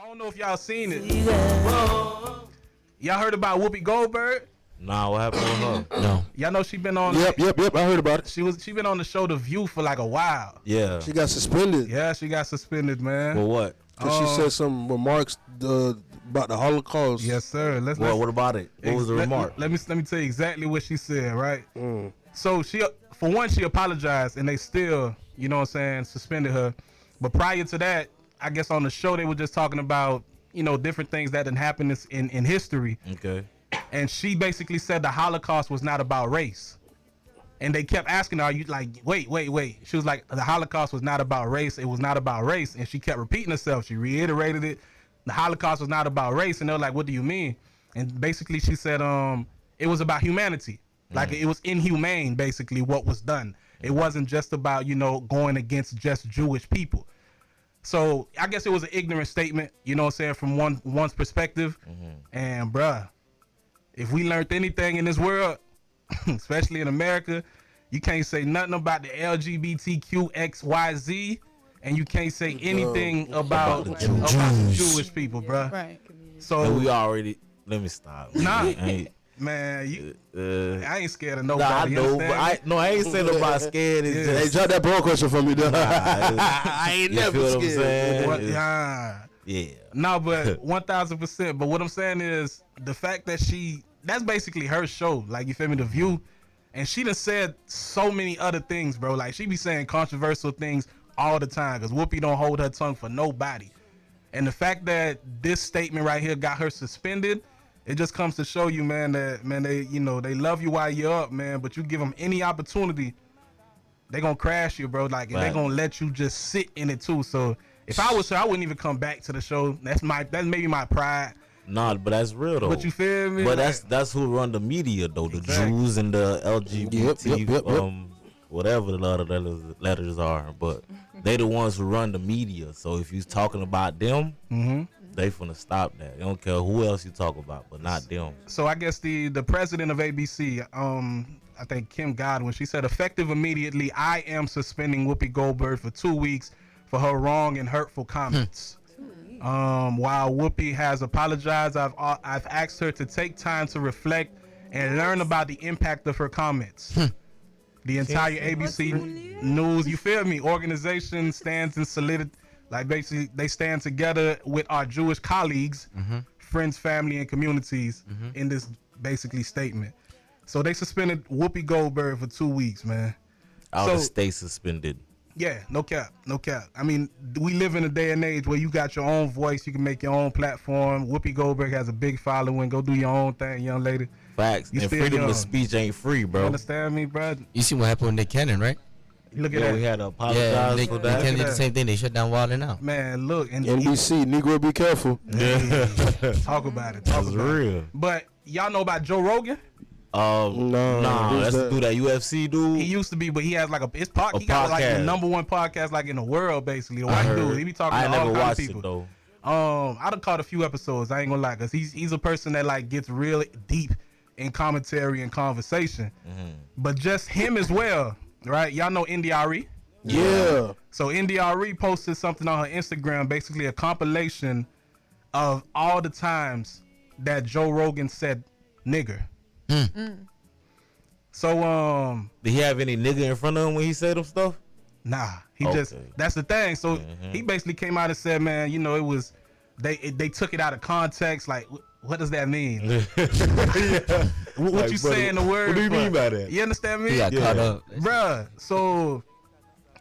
don't know if y'all seen it. Y'all heard about Whoopi Goldberg? Nah, what happened with her? No. Y'all know she been on. Yep. I heard about it. She been on the show The View for like a while. Yeah. She got suspended. Yeah, she got suspended, man. For what? Cause she said some remarks about the Holocaust. Yes, sir. What about it? What was the remark? Let me tell you exactly what she said. Right. So she, for one, she apologized, and they still, you know what I'm saying, suspended her. But prior to that, I guess on the show they were just talking about, you know, different things that had happened in history. Okay. And she basically said the Holocaust was not about race. And they kept asking her, are you like, wait. She was like, the Holocaust was not about race. It was not about race. And she kept repeating herself. She reiterated it. The Holocaust was not about race. And they're like, what do you mean? And basically she said, it was about humanity. Like it was inhumane, basically, what was done. It wasn't just about, you know, going against just Jewish people. So I guess it was an ignorant statement, you know what I'm saying, from one's perspective. And bruh, if we learned anything in this world, especially in America, you can't say nothing about the LGBTQXYZ, and you can't say anything about the Jewish people, bruh. Right. So and we already. Let me stop. Nah, man, I ain't scared of nobody. Nah, I know, but I ain't saying nobody scared. It's just, Hey, drop that ball question for me, though. I ain't never scared. Yeah. No, but 1000%. But what I'm saying is the fact that that's basically her show. Like, you feel me? The View. And she done said so many other things, bro. Like, she be saying controversial things all the time because Whoopi don't hold her tongue for nobody. And the fact that this statement right here got her suspended, it just comes to show you, man, that, man, they love you while you're up, man, but you give them any opportunity, they gonna crash you, bro. Like, and they gonna let you just sit in it too. So if I was her, I wouldn't even come back to the show. That's maybe my pride. Nah, but that's real though. But you feel me? But like, that's who run the media though. The Jews and the LGBT, whatever the letters are. But they the ones who run the media. So if you talking about them, they finna stop that. They don't care who else you talk about, but not them. So I guess the president of ABC, I think Kim Godwin, she said, effective immediately, I am suspending Whoopi Goldberg for 2 weeks for her wrong and hurtful comments. While Whoopi has apologized, I've asked her to take time to reflect and learn about the impact of her comments. The entire ABC News, you feel me, organization stands in solid. Like, basically, they stand together with our Jewish colleagues, friends, family, and communities in this basically statement. So they suspended Whoopi Goldberg for 2 weeks, man. Out of state suspended. Yeah, no cap. I mean, we live in a day and age where you got your own voice. You can make your own platform. Whoopi Goldberg has a big following. Go do your own thing, young lady. Facts. And freedom of speech ain't free, bro. You understand me, bro? You see what happened with Nick Cannon, right? Look at that. We had to apologize for that. Nick Cannon did the same thing. They shut down Wild 'N Out. Man, look. And NBC, Negro, be careful. Talk about it. That's real. But y'all know about Joe Rogan? No, that's the dude, that UFC dude. He used to be, but he has like he got like the #1 podcast like in the world, basically. The white dude. He be talking to all kinds of people. It, though. I done caught a few episodes. I ain't gonna lie, cause he's a person that like gets real deep in commentary and conversation. But just him as well, right? Y'all know NDRE? Yeah. So NDRE posted something on her Instagram, basically a compilation of all the times that Joe Rogan said nigger. So did he have any nigga in front of him when he said them stuff? Nah, just that's the thing. So he basically came out and said, man, you know, it was they took it out of context. Like, what does that mean? What like, you saying the word? What do you mean by that? You understand me? He got caught up, bruh. So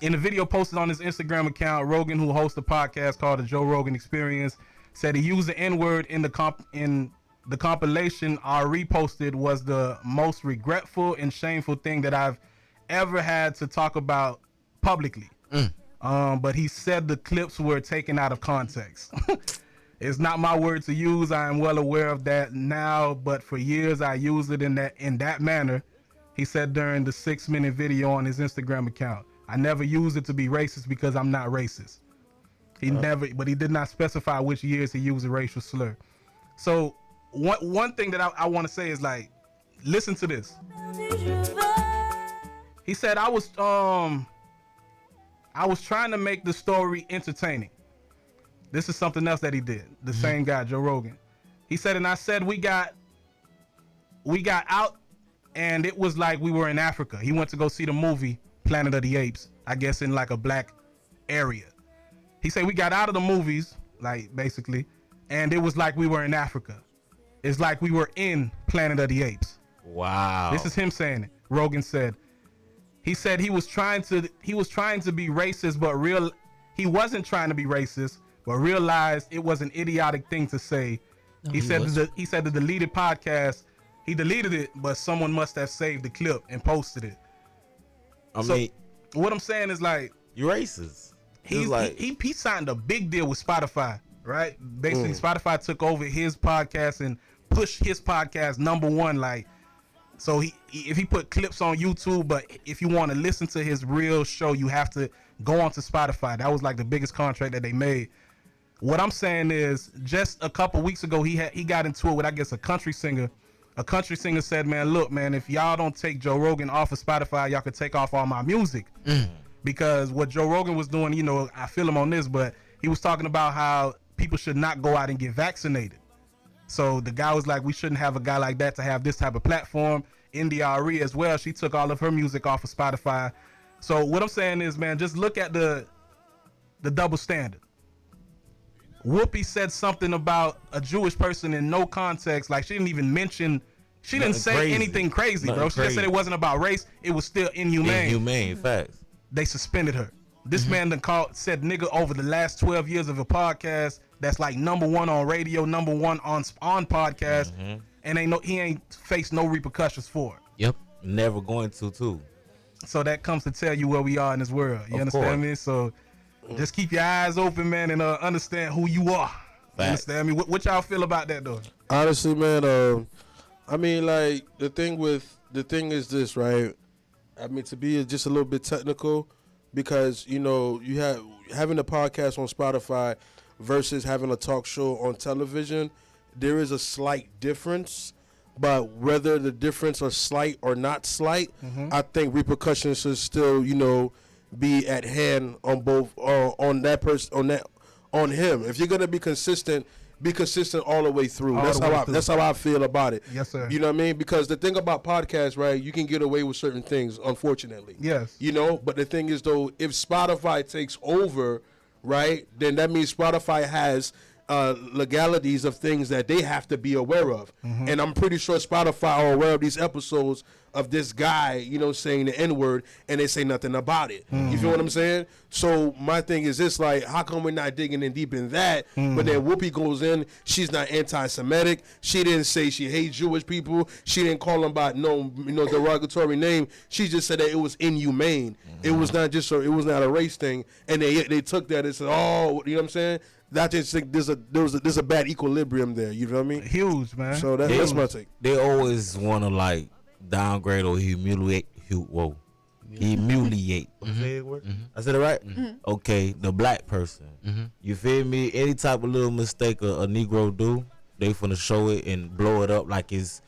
in the video posted on his Instagram account, Rogan, who hosts a podcast called The Joe Rogan Experience, said he used the N-word in the compilation I reposted was the most regretful and shameful thing that I've ever had to talk about publicly. But he said the clips were taken out of context. It's not my word to use. I am well aware of that now, but for years I used it in that manner. He said during the 6-minute video on his Instagram account. I never used it to be racist because I'm not racist. But he did not specify which years he used a racial slur. So one thing that I want to say is, like, listen to this. He said, I was trying to make the story entertaining. This is something else that he did. The same guy, Joe Rogan. He said, and I said we got out, and it was like we were in Africa. He went to go see the movie Planet of the Apes, I guess in like a black area. He said we got out of the movies, like basically, and it was like we were in Africa. It's like we were in Planet of the Apes. Wow. This is him saying it. Rogan said. He said he was trying to be racist, but he wasn't trying to be racist, but realized it was an idiotic thing to say. No, he said the deleted podcast, he deleted it, but someone must have saved the clip and posted it. I mean, what I'm saying is like, you're racist. He signed a big deal with Spotify, right? Basically, Spotify took over his podcast and pushed his podcast #1. Like, so if he put clips on YouTube, but if you want to listen to his real show, you have to go onto Spotify. That was like the biggest contract that they made. What I'm saying is, just a couple weeks ago, he got into it with, I guess, a country singer. A country singer said, man, look, man, if y'all don't take Joe Rogan off of Spotify, y'all could take off all my music. Because what Joe Rogan was doing, you know, I feel him on this, but he was talking about how people should not go out and get vaccinated. So the guy was like, we shouldn't have a guy like that to have this type of platform. NDRE as well, she took all of her music off of Spotify. So what I'm saying is, man, just look at the double standard. Whoopi said something about a Jewish person in no context. Like, she didn't even mention, she didn't say anything crazy, bro. She just said it wasn't about race. It was still inhumane. Inhumane, facts. They suspended her. This man done said nigga over the last 12 years of a podcast that's like #1 on radio, #1 on podcast, and he ain't faced no repercussions for it. Yep. Never going to too. So that comes to tell you where we are in this world. You understand me? So just keep your eyes open, man, and understand who you are. You understand me? What y'all feel about that though? Honestly, man, I mean, like the thing is this, right? I mean, to be just a little bit technical, because you know you having a podcast on Spotify versus having a talk show on television, there is a slight difference. But whether the difference are slight or not slight, I think repercussions should still, you know, be at hand on both on that person on him. If you're gonna be consistent all the way through. That's how I feel about it. Yes, sir. You know what I mean? Because the thing about podcasts, right, you can get away with certain things, unfortunately. Yes. You know, but the thing is though, if Spotify takes over, right, then that means Spotify has legalities of things that they have to be aware of. And I'm pretty sure Spotify are aware of these episodes of this guy, you know, saying the N-word, and they say nothing about it. You feel what I'm saying? So my thing is this, like, how come we're not digging in deep in that? But then Whoopi goes in, she's not anti-Semitic. She didn't say she hates Jewish people. She didn't call them by no, you know, derogatory name. She just said that it was inhumane. It was not just it was not a race thing. And they took that and said, oh, you know what I'm saying? That just think there's a bad equilibrium there. You know what I mean? Huge, man. So that's my take. They always want to like downgrade or humiliate. Humiliate. I said it right? Okay, the black person. You feel me? Any type of little mistake a Negro do, they finna show it and blow it up like it's,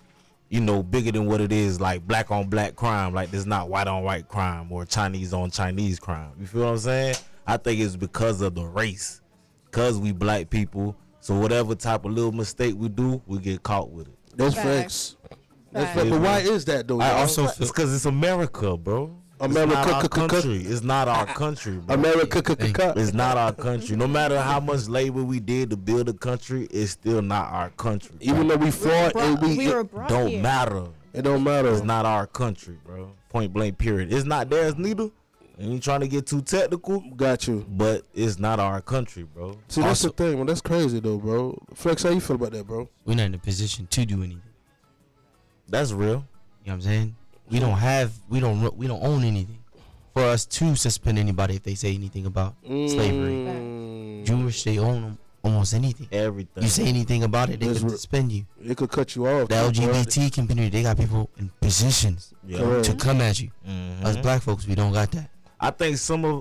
you know, bigger than what it is, like black on black crime, like there's not white on white crime or Chinese on Chinese crime. You feel what I'm saying? I think it's because of the race. Because we black people, so whatever type of little mistake we do, we get caught with it. That's facts. That's facts. But why is that though? I also feel it's because it's America, bro. America, it's not our country. It's not our country, bro. America, it's not our country. No matter how much labor we did to build a country, it's still not our country. Even though we fought and we were brought don't here. matter. It don't matter. It's not our country, bro. Point blank. Period. It's not theirs neither. Ain't trying to get too technical. Got you. But it's not our country, bro. See, that's the thing, man. That's crazy, though, bro. Flex, how you feel about that, bro? We're not in a position to do anything. That's real. You know what I'm saying? We don't own anything for us to suspend anybody if they say anything about slavery. Jewish, they own almost anything. Everything. You say anything about it, they can suspend you. It could cut you off. The LGBT community, they got people in positions to come at you. Us black folks, we don't got that. I think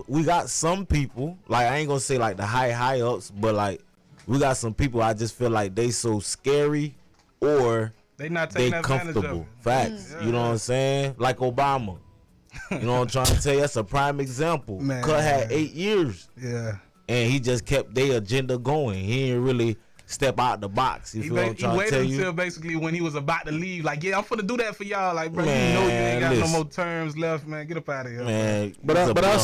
we got some people, like I ain't gonna say like the high ups, but like we got some people I just feel like they so scary or they comfortable. Facts. You know what I'm saying? Like Obama. You know what I'm trying to tell you? That's a prime example. Man. Cut had 8 years. Yeah. and he just kept their agenda going. He didn't really step out the box. You feel what I'm trying to waited tell until you? basically when he was about to leave, like, yeah, I'm finna do that for y'all. Like, bro, Man, you know you ain't got listen. no more terms left, man. Get up out of here, Man, But I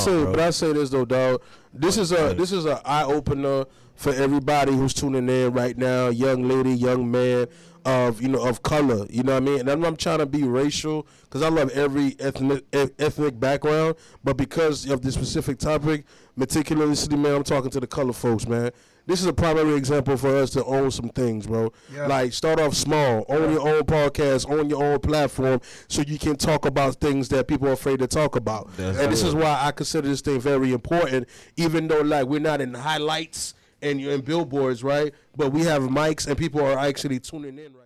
say this though, dog. This is a eye opener for everybody who's tuning in right now, young lady, young man of color. You know what I mean? And I'm not trying to be racial because I love every ethnic background, but because of this specific topic, meticulously, man, I'm talking to the color folks, man. This is a primary example for us to own some things, bro. Yeah. Like, start off small, own your own podcast, own your own platform, so you can talk about things that people are afraid to talk about. This is why I consider this thing very important, even though, like, we're not in highlights and billboards, right? But we have mics and people are actually tuning in, right?